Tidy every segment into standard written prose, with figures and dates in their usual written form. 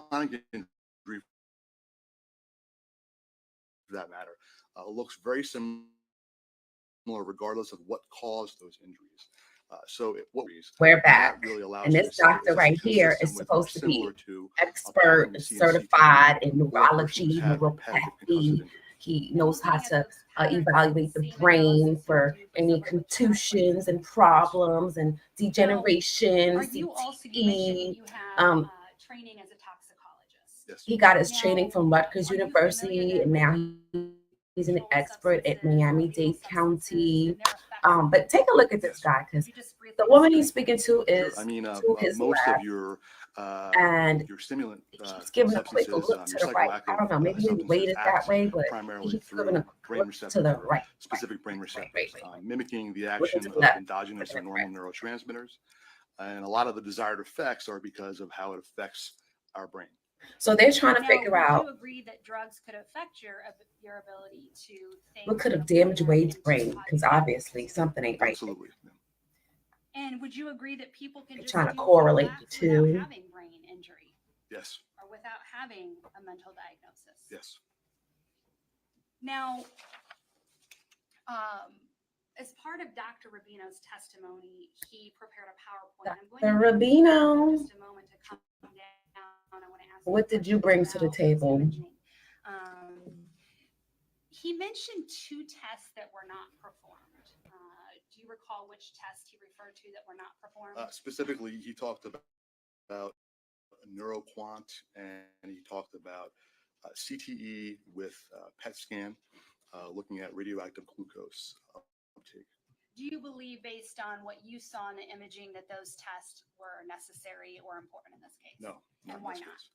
chronic injury, for that matter, looks very similar regardless of what caused those injuries. We're And that back. really allows And you this to say, doctor is this right here is consistent with or supposed to similar be to a expert, pattern we see in CTE certified in or a person who's neurology, had repetitive concussive neuropathy. injury? He knows how to evaluate the brain for any contusions and problems and degeneration, CTE. Um, Training as a toxicologist. Yes. he got his training from Rutgers University, and now he's an expert at Miami-Dade County. But take a look at this guy, because the woman he's speaking to Sure. is I mean, to his most left, of and your stimulant he's giving a quick substances, look to your the right. I psychoactive don't know, maybe his weight substances is act that way, but primarily he's through giving a brain look receptors to the or right. specific brain receptors, Wait. mimicking the Looking action to the of left. endogenous or Looking normal at the neurotransmitters. And a lot of the desired effects are because of how it affects our brain. So they're trying to Now, figure would out you agree that drugs could affect your ability to think? what could have critically damaged or Wade's even brain, to because cause obviously something ain't right. Absolutely. Yeah. And would you agree that people can just Trying to do correlate that the two. without having brain injury Yes. or without having a mental diagnosis? Yes. Now, as part of Dr. Rubino's testimony, he prepared a PowerPoint. I'm going Dr. to Rubino, just a moment to come down. I want to ask what did you bring to the table? He mentioned two tests that were not performed. Do you recall which test he referred to that were not performed? Specifically, he talked about NeuroQuant, and he talked about CTE with PET scan, looking at radioactive glucose uptake. Do you believe, based on what you saw in the imaging, that those tests were necessary or important in this case? No, not And why in this not? case.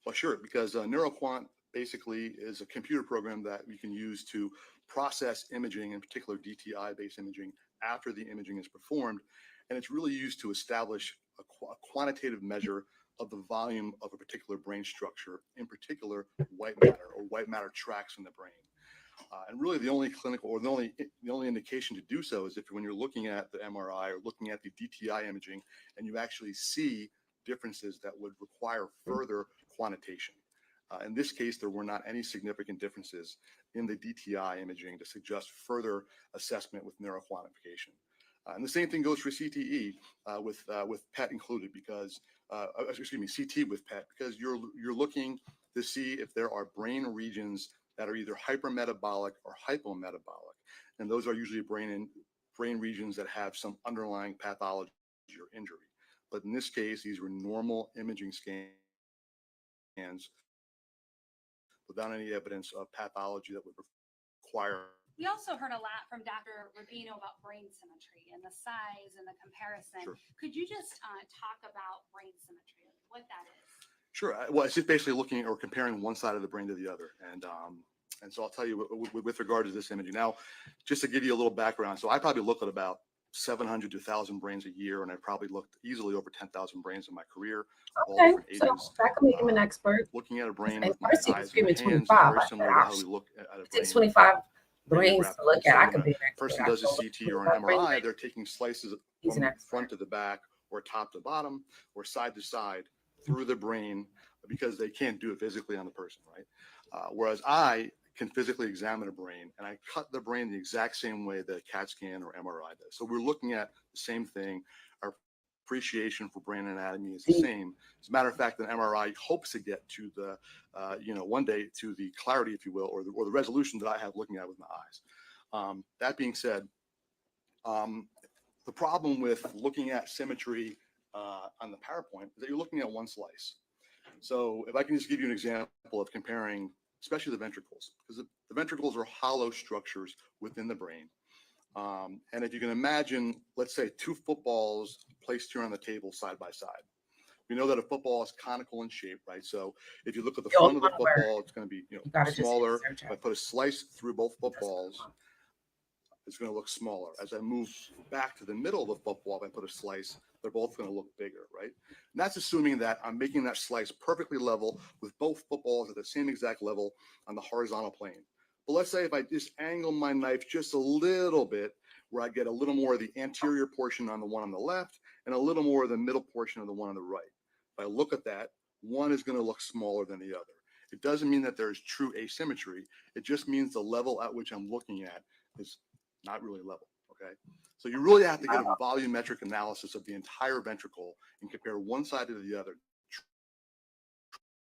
Well, sure, because NeuroQuant basically is a computer program that we can use to process imaging, in particular DTI-based imaging, after the imaging is performed, and it's really used to establish a quantitative measure of the volume of a particular brain structure, in particular white matter or white matter tracts in the brain. And really, the only clinical or the only indication to do so is if when you're looking at the MRI or looking at the DTI imaging, and you actually see differences that would require further quantitation. In this case, there were not any significant differences in the DTI imaging to suggest further assessment with neuroquantification. And the same thing goes for CTE with PET included, because CT with PET, because you're looking to see if there are brain regions that are either hypermetabolic or hypometabolic, and those are usually brain regions that have some underlying pathology or injury. But in this case, these were normal imaging scans without any evidence of pathology that would require. We also heard a lot from Dr. Rubino about brain symmetry and the size and the comparison. Sure. Could you just talk about brain symmetry, what that is? Sure. Well, it's just basically looking or comparing one side of the brain to the other. And so I'll tell you with regard to this imaging. Now, just to give you a little background, so I probably look at about 700 to 1,000 brains a year, and I probably looked easily over 10,000 brains in my career. Okay, so that can make him an expert. Looking at a brain At with my first he was eyes and my screaming hands, 25. very similar to how we look at a It takes brain. 25 brains to look at. So I when could be an a expert. person does a CT or an MRI, they're taking slices He's an from expert. front to the back or top to bottom or side to side through the brain, because they can't do it physically on the person, right? Whereas I can physically examine a brain, and I cut the brain the exact same way that a CAT scan or MRI does. So we're looking at the same thing. Our appreciation for brain anatomy is the same. As a matter of fact, an MRI hopes to get to the, one day to the clarity, if you will, or the resolution that I have looking at it with my eyes. That being said, the problem with looking at symmetry on the PowerPoint is that you're looking at one slice. So if I can just give you an example of comparing, especially the ventricles, because the ventricles are hollow structures within the brain. And if you can imagine, let's say 2 footballs placed here on the table side by side. We know that a football is conical in shape, right? So if you look at the front of the football, it's going to be smaller. If I put a slice through both footballs, it's going to look smaller. As I move back to the middle of the football, if I put a slice, they're both going to look bigger, right? And that's assuming that I'm making that slice perfectly level with both footballs at the same exact level on the horizontal plane. But let's say if I just angle my knife just a little bit, where I get a little more of the anterior portion on the one on the left and a little more of the middle portion of the one on the right. If I look at that, one is going to look smaller than the other. It doesn't mean that there's true asymmetry. It just means the level at which I'm looking at is not really level, okay? So you really have to get a volumetric analysis of the entire ventricle and compare one side to the other,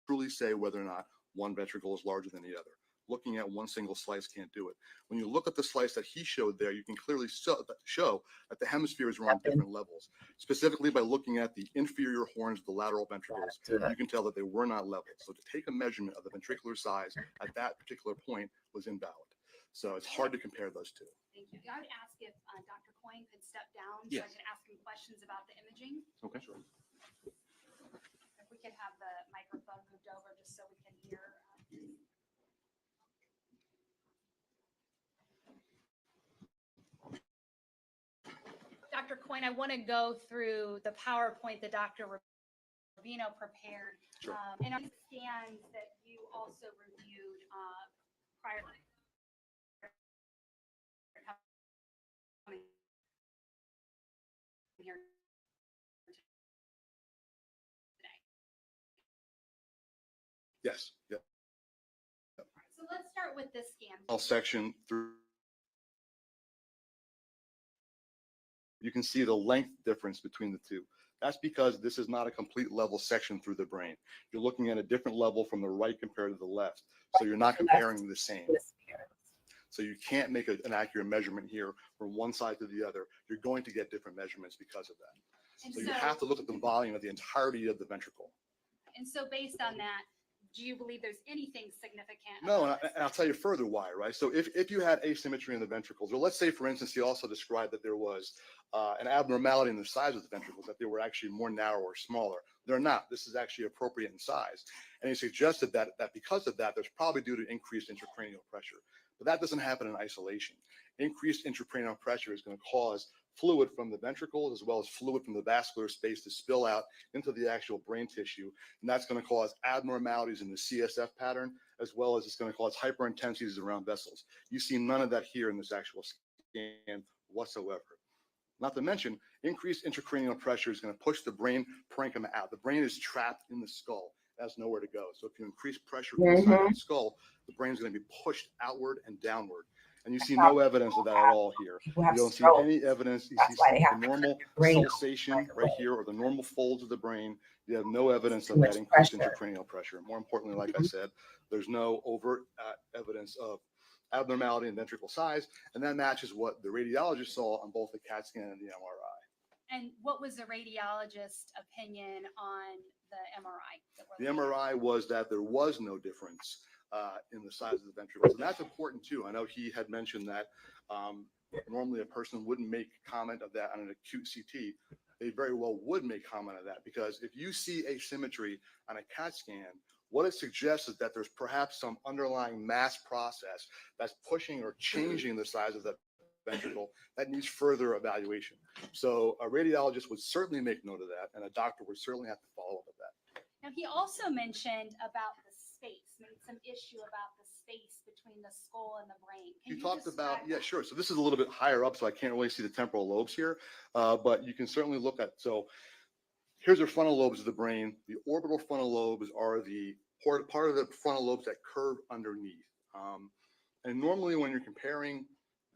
truly say whether or not one ventricle is larger than the other. Looking at one single slice can't do it. When you look at the slice that he showed there, you can clearly show that the hemispheres are on different levels. Specifically by looking at the inferior horns of the lateral ventricles, you can tell that they were not level. So to take a measurement of the ventricular size at that particular point was invalid. So it's hard to compare those two. Thank you. I would ask if Dr. Coyne could step down so I Yes. can ask him questions about the imaging. Okay, sure. If we could have the microphone moved over just so we can hear. Dr. Coyne, I want to go through the PowerPoint that Dr. Rubino prepared. Sure. And on the scans that you also reviewed prior to coming here today. Yes. Yeah. So let's start with this scan. All section through. You can see the length difference between the two. That's because this is not a complete level section through the brain. You're looking at a different level from the right compared to the left. So you're not comparing the same. So you can't make an accurate measurement here from one side to the other. You're going to get different measurements because of that. And So you have to look at the volume of the entirety of the ventricle. And so based on that, do you believe there's anything significant? No, about and this? I'll tell you further why, right? So if you had asymmetry in the ventricles, or let's say, for instance, he also described that there was an abnormality in the size of the ventricles, that they were actually more narrow or smaller. They're not. This is actually appropriate in size. And he suggested that because of that, there's probably due to increased intracranial pressure. But that doesn't happen in isolation. Increased intracranial pressure is going to cause fluid from the ventricles as well as fluid from the vascular space to spill out into the actual brain tissue. And that's going to cause abnormalities in the CSF pattern, as well as it's going to cause hyperintensities around vessels. You see none of that here in this actual scan whatsoever. Not to mention, increased intracranial pressure is going to push the brain parenchyma out. The brain is trapped in the skull. It has nowhere to go. So if you increase pressure inside the skull, the brain's going to be pushed outward and downward. And you see no evidence of that at all here. You don't see any evidence. You see the normal pulsation right here, or the normal folds of the brain. You have no evidence of that increased intracranial pressure. More importantly, like I said, there's no overt evidence of abnormality in ventricle size, and that matches what the radiologist saw on both the CAT scan and the MRI. And what was the radiologist's opinion on the MRI? The MRI was that there was no difference in the size of the ventricles, and that's important too. I know he had mentioned that normally a person wouldn't make comment of that on an acute CT. They very well would make comment of that, because if you see asymmetry on a CAT scan, what it suggests is that there's perhaps some underlying mass process that's pushing or changing the size of the ventricle that needs further evaluation. So a radiologist would certainly make note of that, and a doctor would certainly have to follow up with that. Now, he also mentioned about the space, made some issue about the space between the skull and the brain. Can He you talked about, describe yeah, that? sure. So this is a little bit higher up, so I can't really see the temporal lobes here, but you can certainly look at, so here's the frontal lobes of the brain. The orbital frontal lobes are the part of the frontal lobes that curve underneath. And normally when you're comparing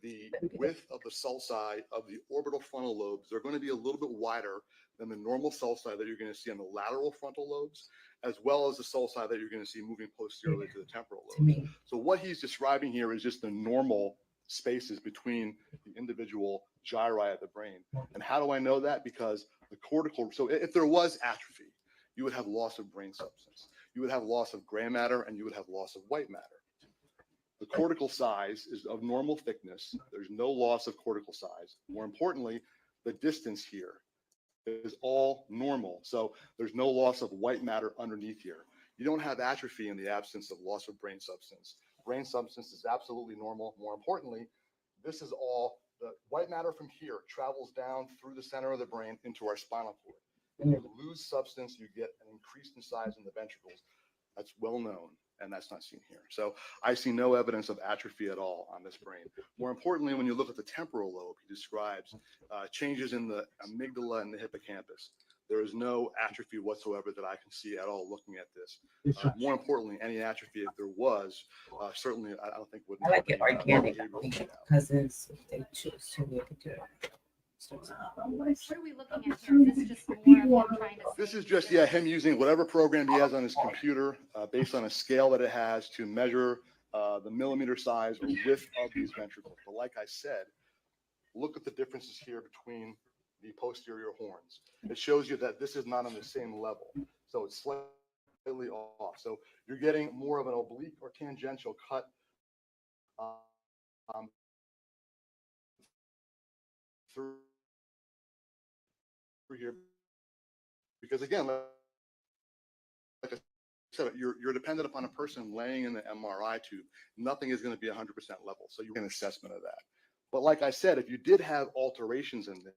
the width of the sulci of the orbital frontal lobes, they're going to be a little bit wider than the normal sulci that you're going to see on the lateral frontal lobes, as well as the sulci that you're going to see moving posteriorly to the temporal lobes. So what he's describing here is just the normal spaces between the individual gyri of the brain. And how do I know that? Because the cortical, so if there was atrophy, you would have loss of brain substance. You would have loss of gray matter, and you would have loss of white matter. The cortical size is of normal thickness. There's no loss of cortical size. More importantly, the distance here is all normal. So there's no loss of white matter underneath here. You don't have atrophy in the absence of loss of brain substance. Brain substance is absolutely normal. More importantly, this is all the white matter from here travels down through the center of the brain into our spinal cord. When you lose substance, you get an increase in size in the ventricles. That's well known, and that's not seen here. So I see no evidence of atrophy at all on this brain. More importantly, when you look at the temporal lobe, he describes changes in the amygdala and the hippocampus. There is no atrophy whatsoever that I can see at all looking at this. More importantly, any atrophy, if there was, certainly I don't think would. I like it organic behavioral cousins if they choose to. They could do it. What are we looking at here? Is this just more of him trying to? This say is just, that- him using whatever program he has on his computer, based on a scale that it has to measure the millimeter size or width of these ventricles. But like I said, look at the differences here between the posterior horns. It shows you that this is not on the same level. So it's slightly off. So you're getting more of an oblique or tangential cut through here. Because again, like I said, you're dependent upon a person laying in the MRI tube. Nothing is going to be 100% level. So you're an assessment of that. But like I said, if you did have alterations in this,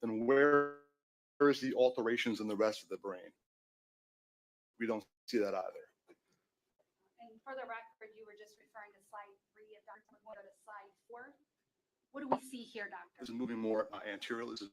then where is the alterations in the rest of the brain? We don't see that either. And for the record, you were just referring to slide 3. If Dr. would go to slide 4. What do we see here, doctor? This is moving more anterior. This is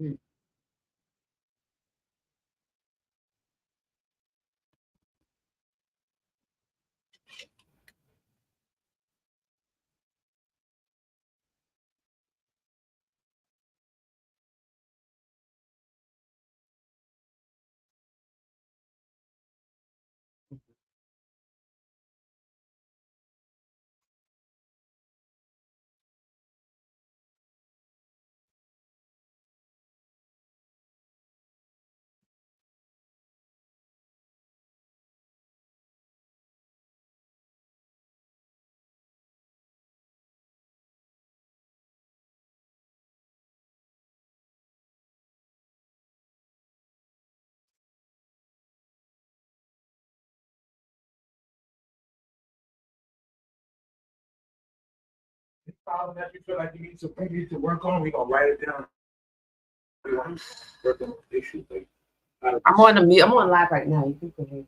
Mm. problem that you feel like you need to work on, we gonna write it down. We want to work on issues like. I'm on the mute. I'm on live right now. You can go ahead.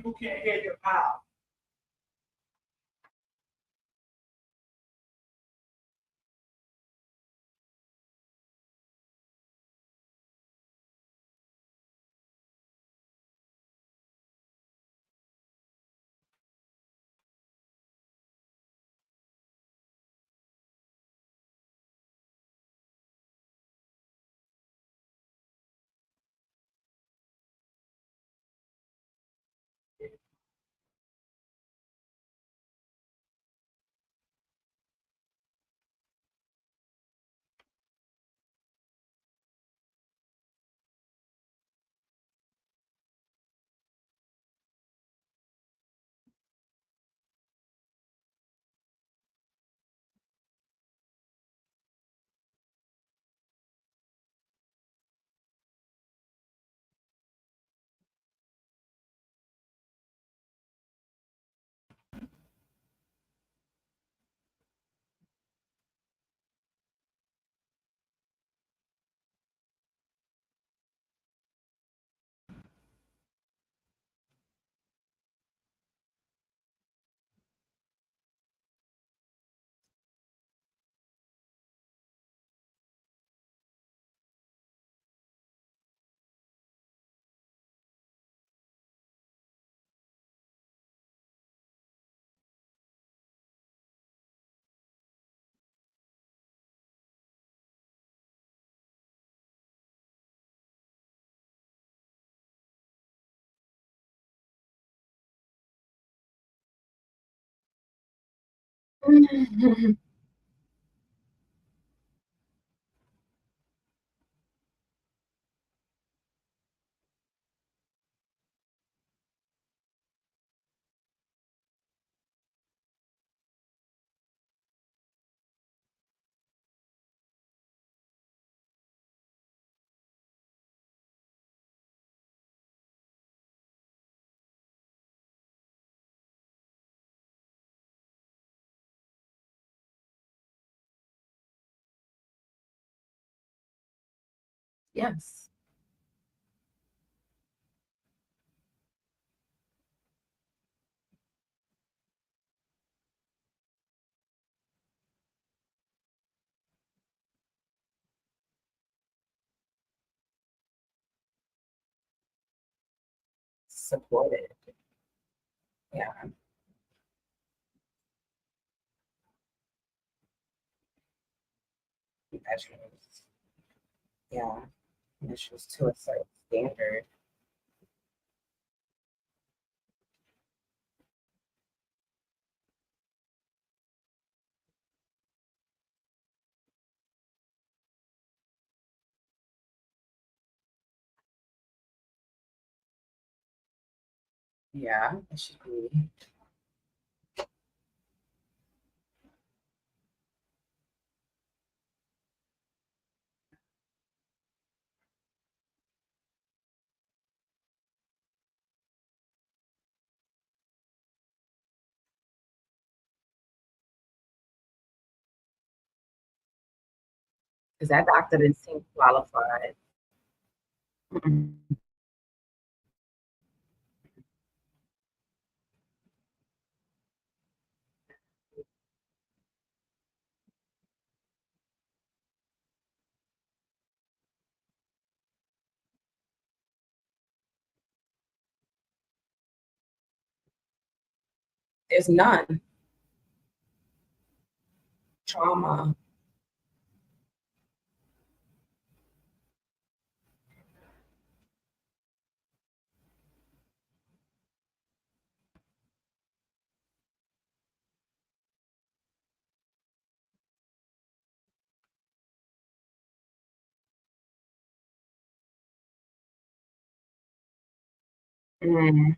People can't hear your mouth. Yes. Supported. Yeah. Measures. Yeah. Measures to a certain standard. Yeah. It should be. Because that doctor didn't seem qualified. Mm-mm. There's none. Trauma. Mm.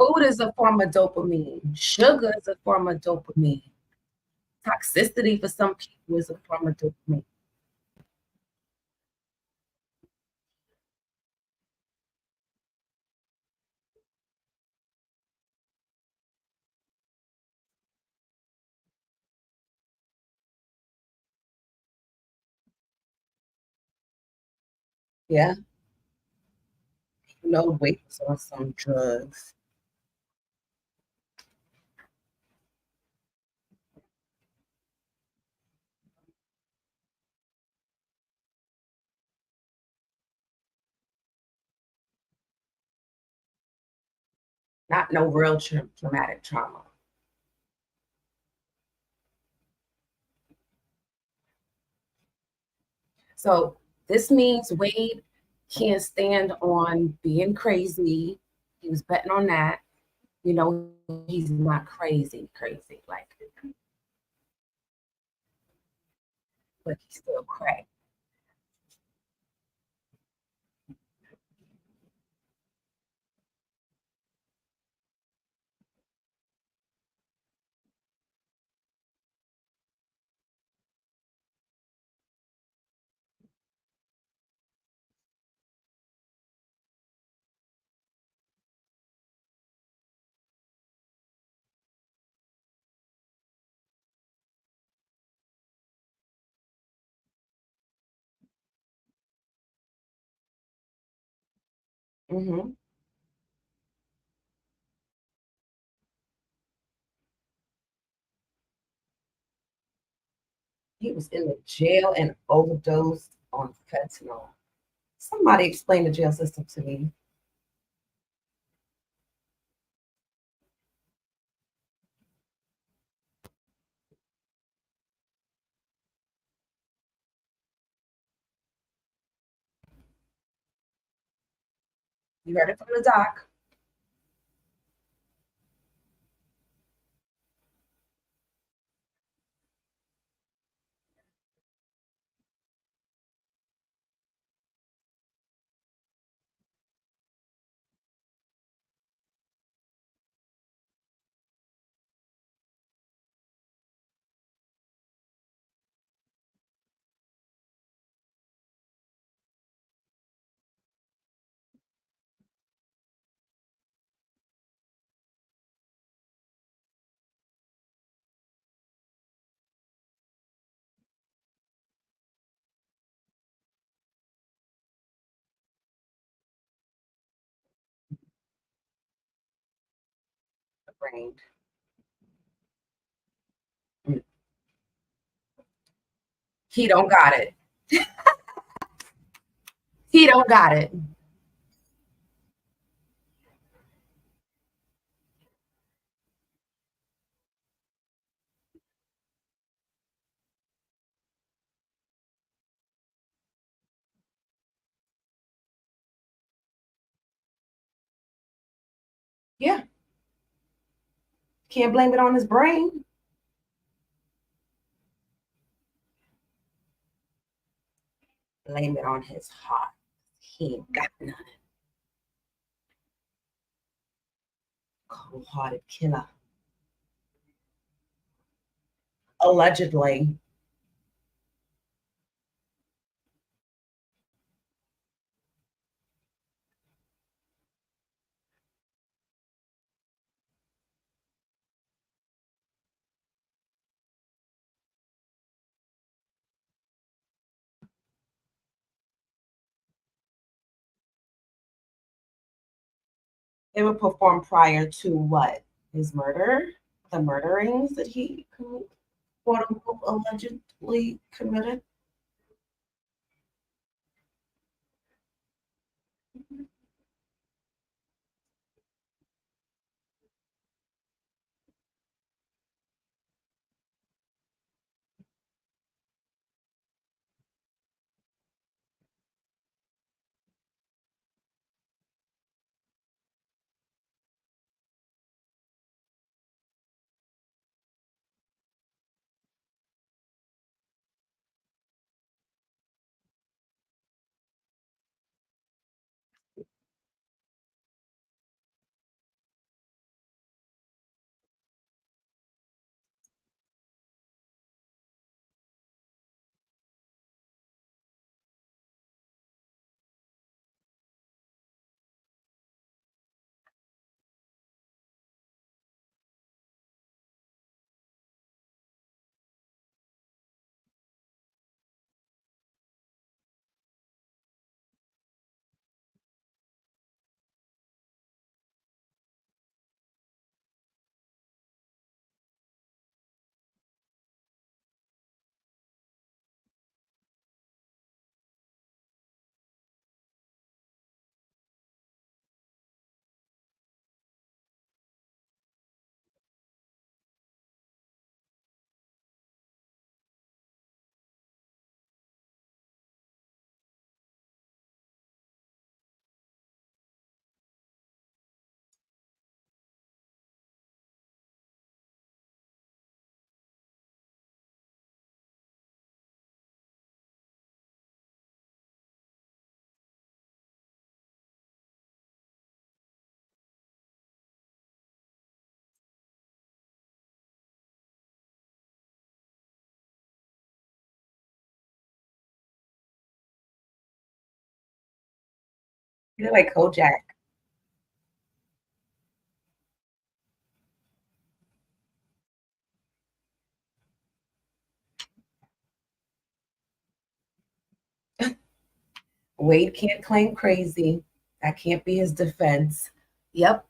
Food is a form of dopamine. Sugar is a form of dopamine. Toxicity for some people is a form of dopamine. Yeah, no weights on some drugs. Not no real traumatic trauma. So this means Wade can't stand on being crazy. He was betting on that. You know, he's not crazy, like, but he's still crazy. Hmm. He was in the jail and overdosed on fentanyl. Somebody explain the jail system to me. You heard it from the doc. Brain. He don't got it. He don't got it. Yeah. Can't blame it on his brain. Blame it on his heart. He ain't got none. Cold hearted killer. Allegedly. They were performed prior to what? His murder? The murderings that he quote unquote allegedly committed? You know, like Kojak. Wade can't claim crazy. That can't be his defense. Yep.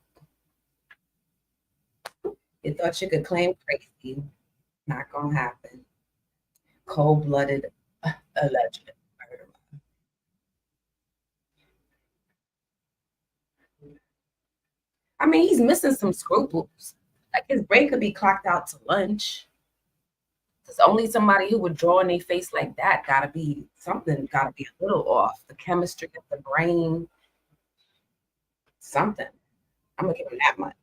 You thought you could claim crazy. Not gonna happen. Cold-blooded, alleged murderer. I mean, he's missing some scruples. Like his brain could be clocked out to lunch. There's only somebody who would draw in their face like that. Gotta be something. Gotta be a little off. The chemistry of the brain. Something. I'm gonna give him that much.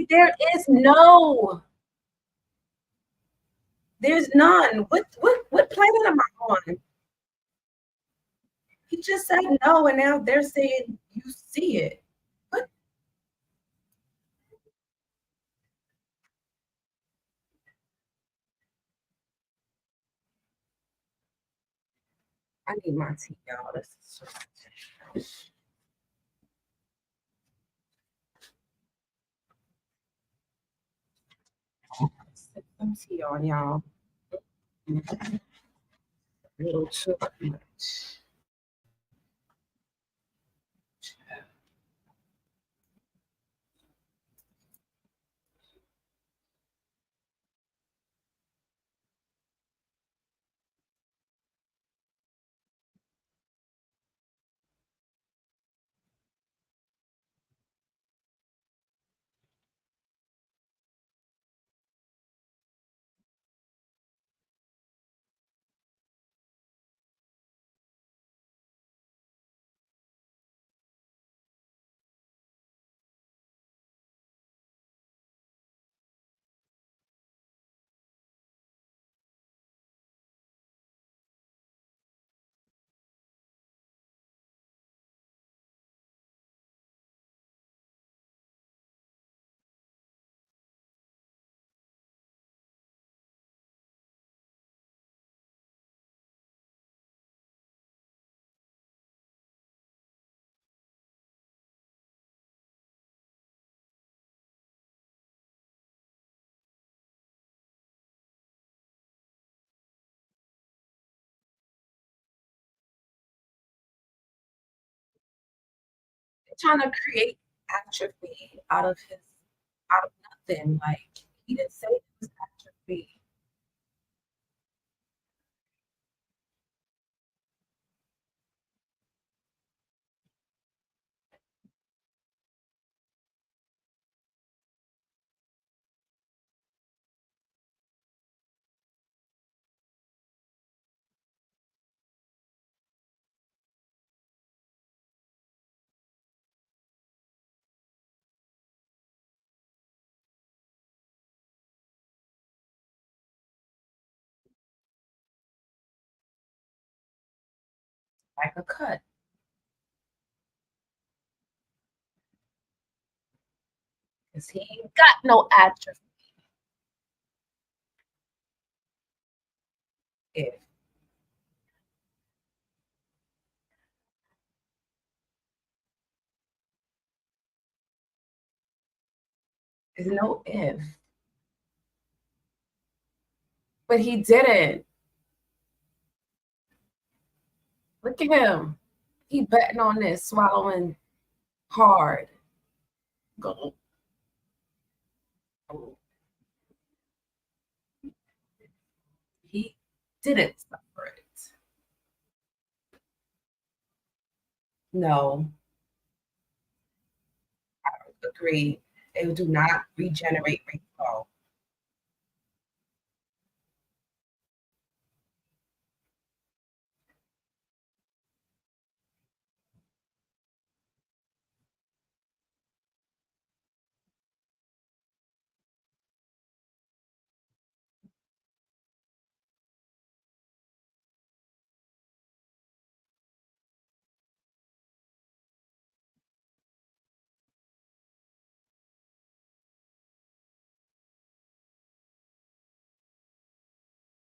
There is no. There's none. What planet am I on? He just said no, and now they're saying you see it. What? I need my tea, y'all. This is so sip some tea on y'all. A little too much. Trying to create atrophy out of nothing. Like he didn't say it was atrophy. Like a cut. Because he ain't got no atrophy. If there's no if. But he didn't. Look at him. He betting on this, swallowing hard. Go. He didn't suffer it. No, I agree. It do not regenerate recall.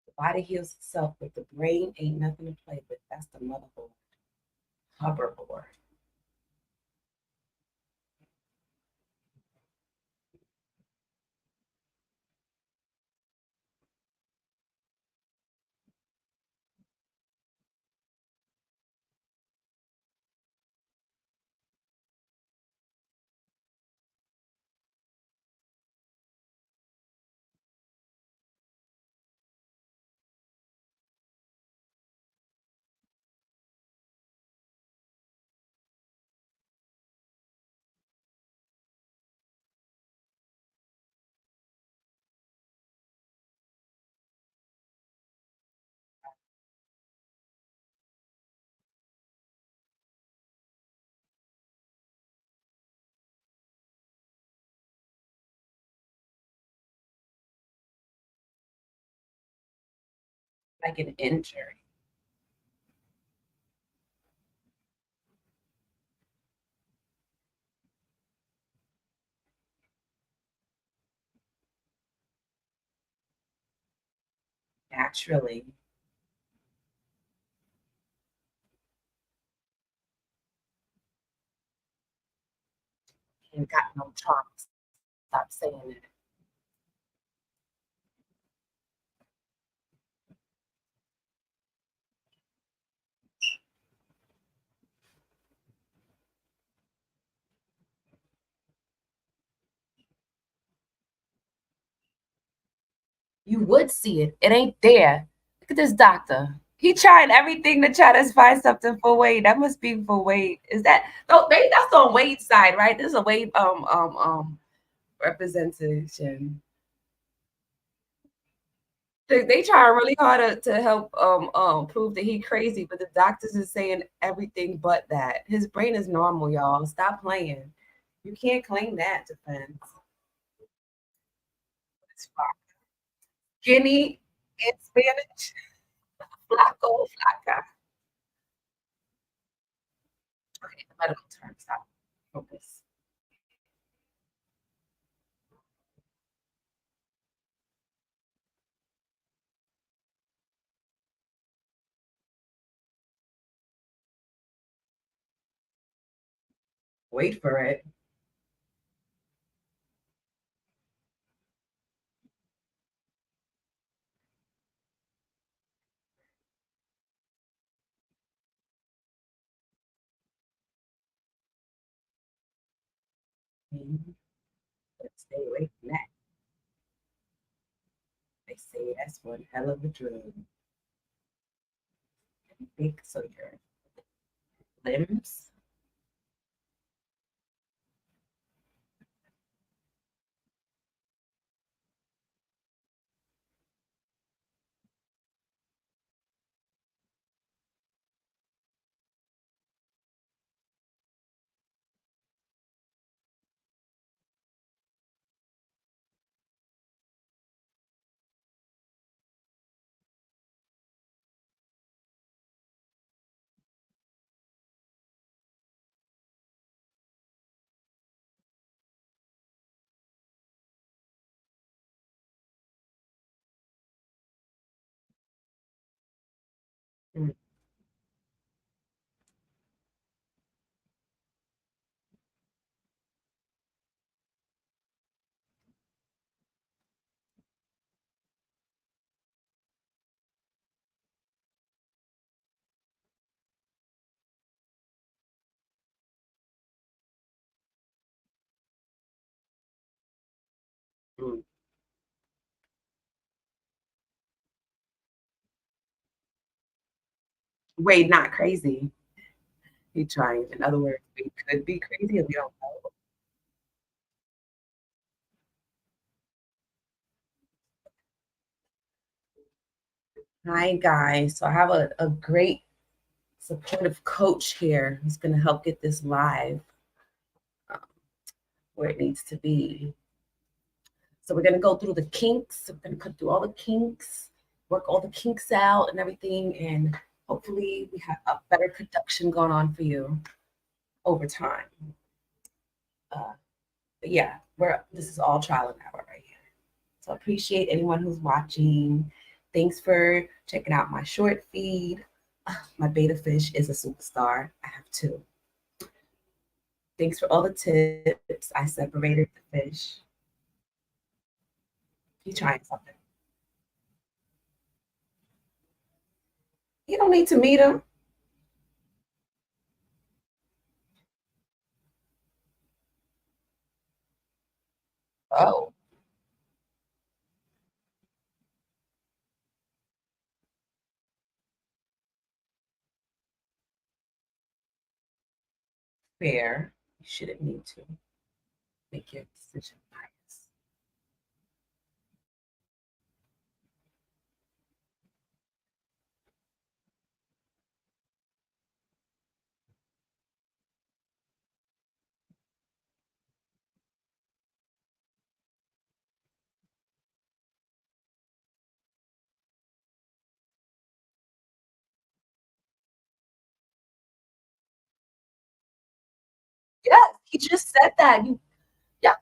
The body heals itself, but the brain ain't nothing to play with. That's the motherboard, hoverboard. Like an injury. Naturally. Ain't got no charms. Stop saying it. You would see it. It ain't there. Look at this doctor. He trying everything to try to find something for Wade. That must be for Wade. Is that no? That's on Wade's side, right? This is a Wade representation. They try really hard to help prove that he crazy, but the doctors is saying everything but that. His brain is normal, y'all. Stop playing. You can't claim that defense. It's skinny in Spanish. Flaco, flaca. Okay, the medical term. Stop. Focus. Wait for it. Let's stay away from that. They say that's one hell of a drug. Big so your limbs. Mm. Mm. Wait, not crazy. He trying. In other words, we could be crazy and we don't know. Hi, guys. So I have a great supportive coach here who's going to help get this live um, where it needs to be. So we're going to go through the kinks. We're going to cut through all the kinks, work all the kinks out and everything. And hopefully we have a better production going on for you over time. But yeah, this is all trial and error right here. So I appreciate anyone who's watching. Thanks for checking out my short feed. My beta fish is a superstar. I have two. Thanks for all the tips. I separated the fish. You trying something? You don't need to meet him. Oh, fair. You shouldn't need to make your decision bias. Yeah, he just said that. Yeah,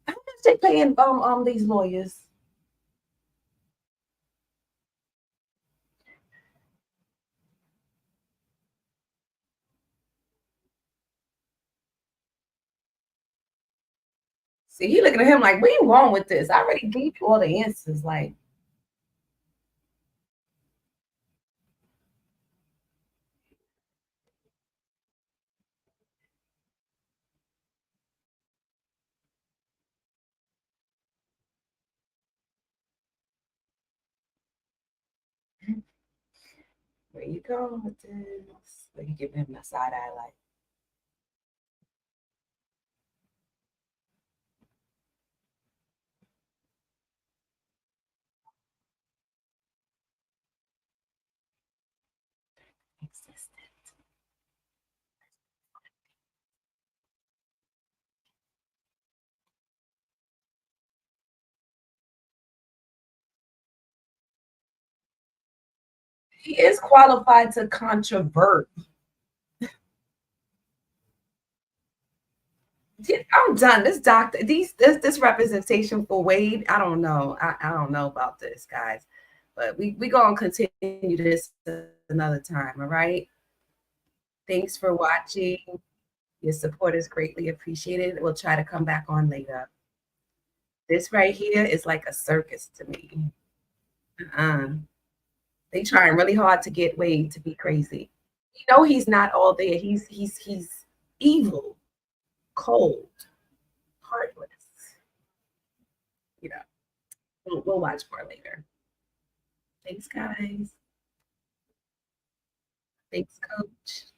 how much they paying these lawyers? See, he looking at him like, "What you want with this? I already gave you all the answers." Like, where you going with this? Like, you giving him a side eye, like. Existent. He is qualified to controvert. I'm done. This doctor, this representation for Wade. I don't know. I don't know about this, guys. But we gonna continue this another time. All right. Thanks for watching. Your support is greatly appreciated. We'll try to come back on later. This right here is like a circus to me. They trying really hard to get Wade to be crazy. You know he's not all there. He's evil, cold, heartless. You know. We'll watch more later. Thanks, guys. Thanks, Coach.